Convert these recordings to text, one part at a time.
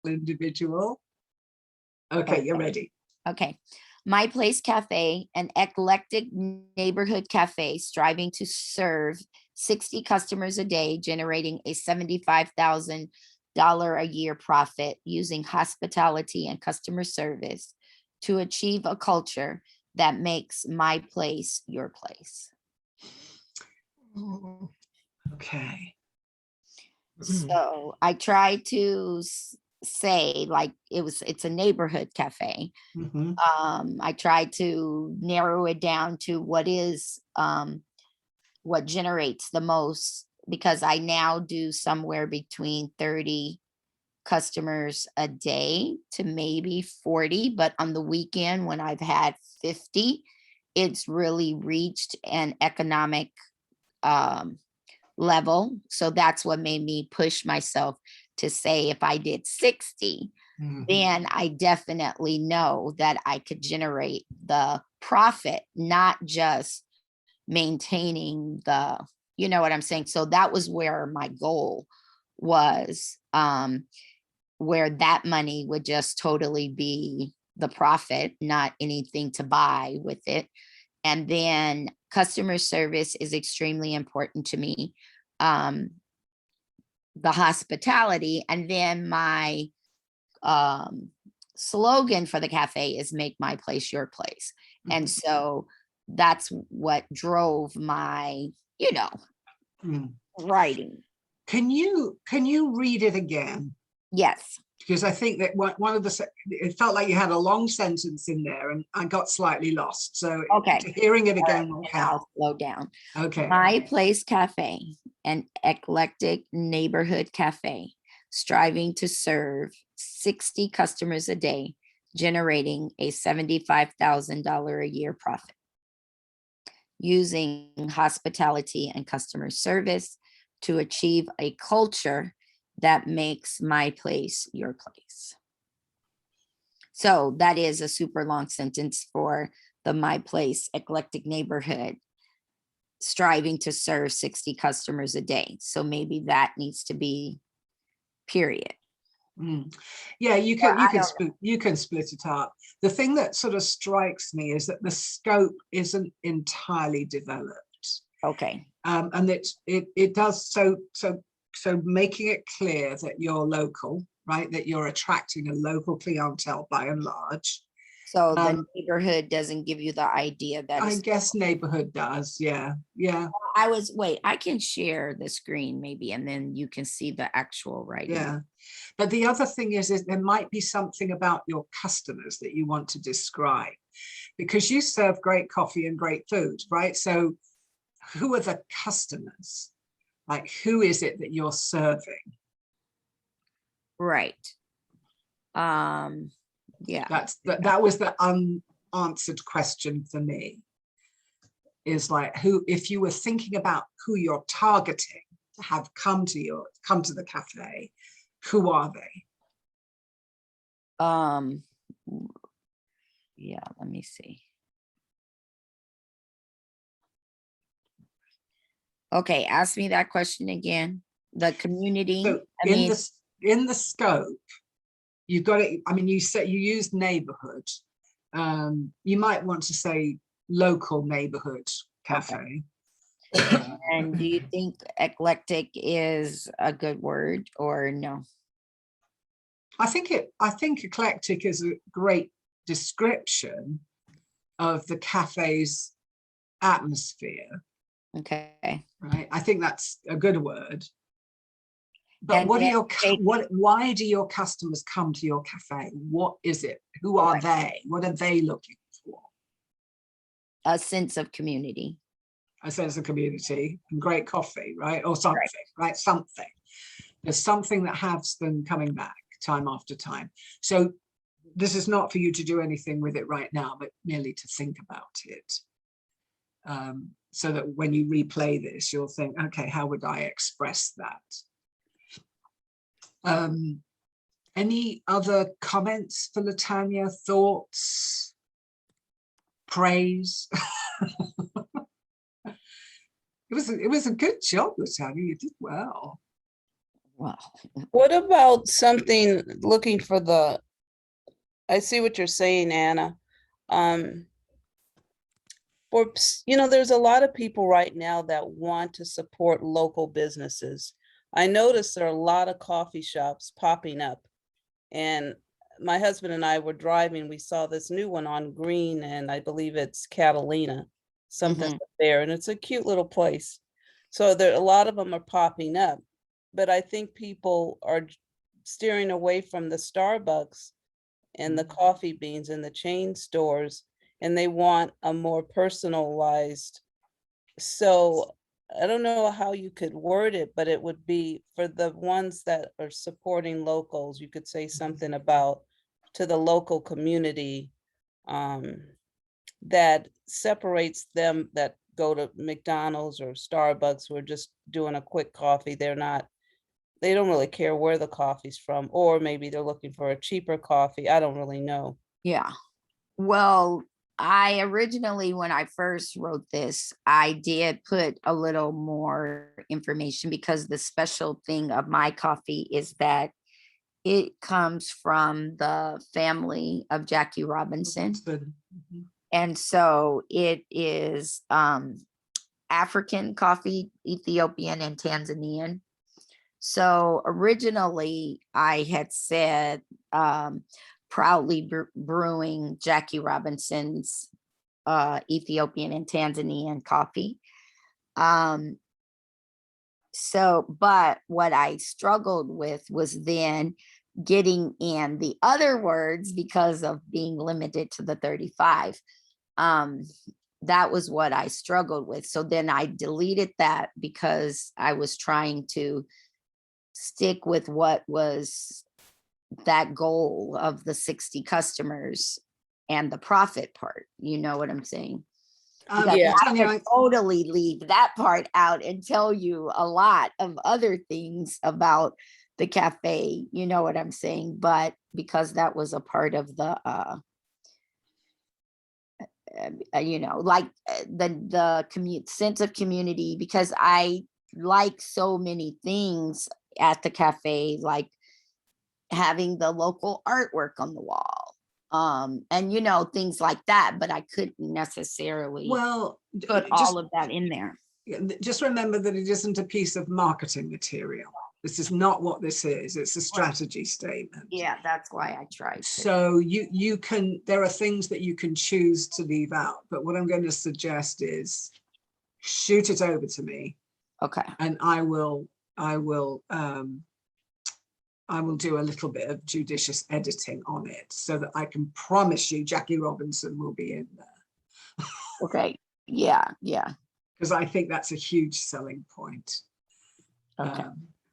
individual. Okay, you're ready. Okay. My Place Cafe, an eclectic neighborhood cafe striving to serve 60 customers a day, generating a $75,000 a year profit using hospitality and customer service to achieve a culture that makes my place your place. Oh, okay. So I tried to say like it's a neighborhood cafe. Mm-hmm. I tried to narrow it down to what generates the most, because I now do somewhere between 30 customers a day to maybe 40, but on the weekend when I've had 50, it's really reached an economic level. So that's what made me push myself to say if I did 60, then I definitely know that I could generate the profit, not just maintaining the, you know what I'm saying? So that was where my goal was, where that money would just totally be the profit, not anything to buy with it. And then customer service is extremely important to me. The hospitality, and then my slogan for the cafe is make my place your place. And so that's what drove my, writing. Can you read it again? Yes. Because I think that one of it felt like you had a long sentence in there and I got slightly lost. So Okay. Hearing it again will help. I'll slow down. Okay. My Place Cafe, an eclectic neighborhood cafe, striving to serve 60 customers a day, generating a $75,000 a year profit. Using hospitality and customer service to achieve a culture that makes my place your place. So that is a super long sentence for the My Place eclectic neighborhood, striving to serve 60 customers a day. So maybe that needs to be period. Yeah, you can split it up. The thing that sort of strikes me is that the scope isn't entirely developed. Okay. And it does so making it clear that you're local, right? That you're attracting a local clientele by and large. So the neighborhood doesn't give you the idea that I guess neighborhood does. Yeah. Wait, I can share the screen maybe, and then you can see the actual writing. Yeah. But the other thing is there might be something about your customers that you want to describe, because you serve great coffee and great food, right? So who are the customers? Like, who is it that you're serving? Right. Yeah. That was the unanswered question for me, is like, who, if you were thinking about who you're targeting to have come to the cafe, who are they? Yeah, let me see. Okay, ask me that question again. The community. So in the scope, you've got it. I mean, you said you used neighborhood. You might want to say local neighborhood cafe. Okay. And do you think eclectic is a good word or no? I think eclectic is a great description of the cafe's atmosphere. Okay. Right. I think that's a good word. But And why do your customers come to your cafe? What is it? Who are they? What are they looking for? A sense of community. A sense of community and great coffee, right? Or something, right? Something. There's something that has them coming back time after time. So this is not for you to do anything with it right now, but merely to think about it. So that when you replay this, you'll think, okay, how would I express that? Any other comments for LaTanya? Thoughts? Praise? It was a good job, LaTanya. You did well. Well, What about something looking for the, I see what you're saying, Anna. There's a lot of people right now that want to support local businesses. I noticed there are a lot of coffee shops popping up. And my husband and I were driving, we saw this new one on Green, and I believe it's Catalina, something there, and it's a cute little place. So there, a lot of them are popping up, but I think people are steering away from the Starbucks and the coffee beans in the chain stores, and they want a more personalized. So I don't know how you could word it, but it would be for the ones that are supporting locals, you could say something about to the local community, that separates them that go to McDonald's or Starbucks who are just doing a quick coffee. They don't really care where the coffee's from, or maybe they're looking for a cheaper coffee. I don't really know. yeah. Well, I originally, when I first wrote this, I did put a little more information because the special thing of my coffee is that it comes from the family of Jackie Robinson. And so it is African coffee, Ethiopian and Tanzanian. So originally I had said proudly brewing Jackie Robinson's Ethiopian and Tanzanian coffee. But what I struggled with was then getting in the other words because of being limited to the 35. That was what I struggled with. So then I deleted that because I was trying to stick with what was that goal of the 60 customers and the profit part. You know what I'm saying? Yeah. I could totally leave that part out and tell you a lot of other things about the cafe. You know what I'm saying? But because that was a part of the the sense of community, because I like so many things at the cafe, like having the local artwork on the wall, and things like that, but I couldn't necessarily put all of that in there. Just remember that it isn't a piece of marketing material. This is not what this is. It's a strategy statement. Yeah, that's why I tried. So there are things that you can choose to leave out, but what I'm going to suggest is shoot it over to me. Okay. And I will do a little bit of judicious editing on it so that I can promise you Jackie Robinson will be in there. Okay. Yeah. Because I think that's a huge selling point. Okay.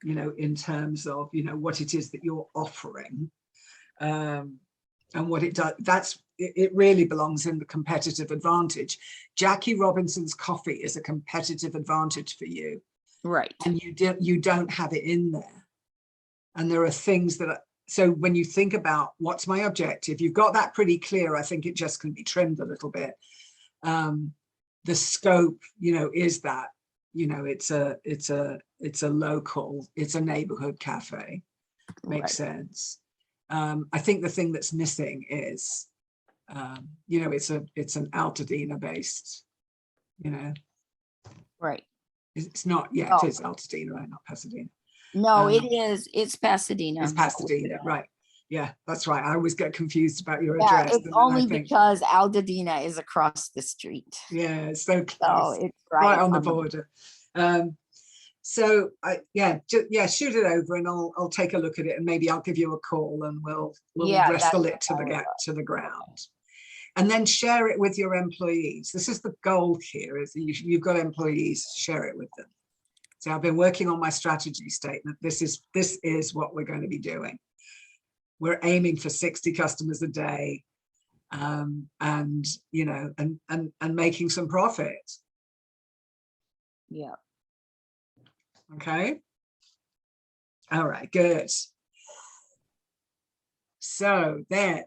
In terms of, what it is that you're offering, and what it does, it really belongs in the competitive advantage. Jackie Robinson's coffee is a competitive advantage for you. Right. And you don't have it in there. And there are things so when you think about what's my objective, you've got that pretty clear. I think it just can be trimmed a little bit. The scope, is that, it's a local, it's a neighborhood cafe. Makes sense. I think the thing that's missing is, it's an Altadena based, Right. It's not, it is Altadena, right? Not Pasadena. No, it is. It's Pasadena. It's Pasadena, right. Yeah, that's right. I always get confused about your address. It's only because Altadena is across the street. Yeah, it's so close. So it's right on the border. So shoot it over and I'll take a look at it and maybe I'll give you a call and we'll wrestle it to the ground. And then share it with your employees. This is the goal here, is you've got employees, share it with them. So I've been working on my strategy statement. This is what we're going to be doing. We're aiming for 60 customers a day, and making some profit. Yeah. Okay. All right, good. So then